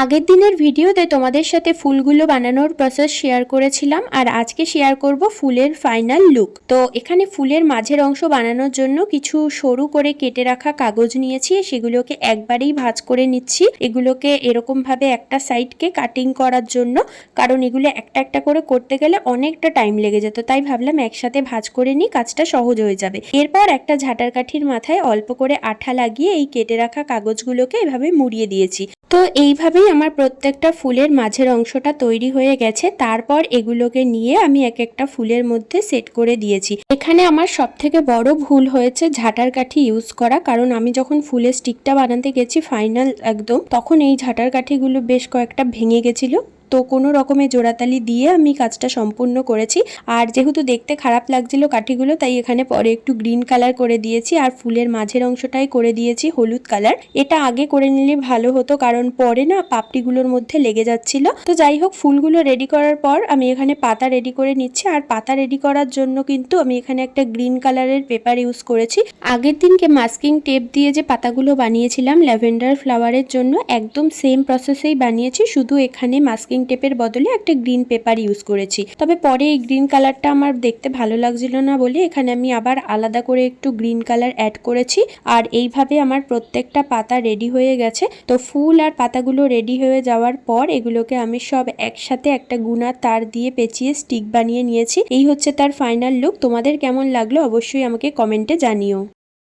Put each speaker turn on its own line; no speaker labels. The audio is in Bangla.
আগের দিনের ভিডিওতে তোমাদের সাথে ফুলগুলো বানানোর প্রসেস শেয়ার করেছিলাম, আর আজকে শেয়ার করব ফুলের ফাইনাল লুক। তো এখানে ফুলের মাঝের অংশ বানানোর জন্য কিছু সরু করে কেটে রাখা কাগজ নিয়েছি, সেগুলোকে একবারেই ভাঁজ করে নিচ্ছি। এগুলোকে এরকম ভাবে একটা সাইডকে কাটিং করার জন্য, কারণ এগুলো একটা একটা করে করতে গেলে অনেকটা টাইম লেগে যেত, তাই ভাবলাম একসাথে ভাঁজ করে নিই, কাজটা সহজ হয়ে যাবে। এরপর একটা ঝাঁটার কাঠির মাথায় অল্প করে আঠা লাগিয়ে এই কেটে রাখা কাগজগুলোকে এভাবে মুড়িয়ে দিয়েছি। তো এইভাবেই আমার প্রত্যেকটা ফুলের মাঝের অংশটা তৈরি হয়ে গেছে। তারপর এগুলোকে নিয়ে আমি এক একটা ফুলের মধ্যে সেট করে দিয়েছি। এখানে আমার সব থেকে বড় ভুল হয়েছে ঝাঁটার কাঠি ইউজ করা, কারণ আমি যখন ফুলের স্টিকটা বানাতে গেছি ফাইনাল একদম, তখন এই ঝাঁটার কাঠিগুলো বেশ কয়েকটা ভেঙে গেছিল। তো কোনো রকমের জোড়াতালি দিয়ে আমি কাজটা সম্পূর্ণ করেছি। আর যেহেতু দেখতে খারাপ লাগছিল কাঠিগুলো, তাই এখানে পরে একটু গ্রিন কালার করে দিয়েছি, আর ফুলের মাঝের অংশটাই করে দিয়েছি হলুদ কালার। এটা আগে করে নিলে ভালো হতো, কারণ পরে না পাপড়িগুলোর মধ্যে লেগে যাচ্ছিল। তো যাই হোক, ফুলগুলো রেডি করার পর আমি এখানে পাতা রেডি করে নিচ্ছি। আর পাতা রেডি করার জন্য কিন্তু আমি এখানে একটা গ্রিন কালারের পেপার ইউজ করেছি। আগের দিনকে মাস্কিং টেপ দিয়ে যে পাতাগুলো বানিয়েছিলাম ল্যাভেন্ডার ফ্লাওয়ারের জন্য, একদম সেম প্রসেসেই বানিয়েছি, শুধু এখানে মাস্কিং টেপের বদলে একটা গ্রিন পেপার ইউজ করেছি। তবে পরে এই গ্রিন কালারটা আমার দেখতে ভালো লাগছিল না বলে এখানে আমি আবার আলাদা করে একটু গ্রিন কালার অ্যাড করেছি। আর এইভাবে আমার প্রত্যেকটা পাতা রেডি হয়ে গেছে। তো ফুল আর পাতাগুলো রেডি হয়ে যাওয়ার পর এগুলোকে আমি সব একসাথে একটা গুনার তার দিয়ে পেঁচিয়ে স্টিক বানিয়ে নিয়েছি। এই হচ্ছে তার ফাইনাল লুক। তোমাদের কেমন লাগলো অবশ্যই আমাকে কমেন্টে জানিও।